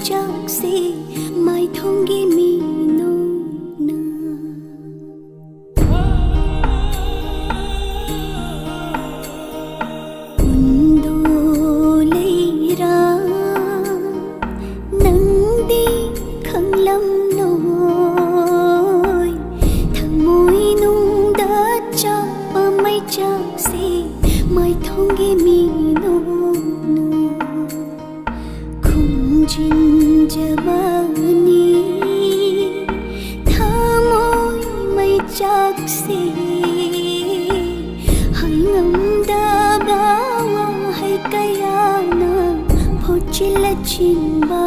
chakse mai thongi mi no na undo leira nangdi khanglam noi thamoi nung da cha pa mai chakse mai thongi mi no na khunjin jawani thamoi mai chakse hai ngamda bawa hai kaya na phochila chinba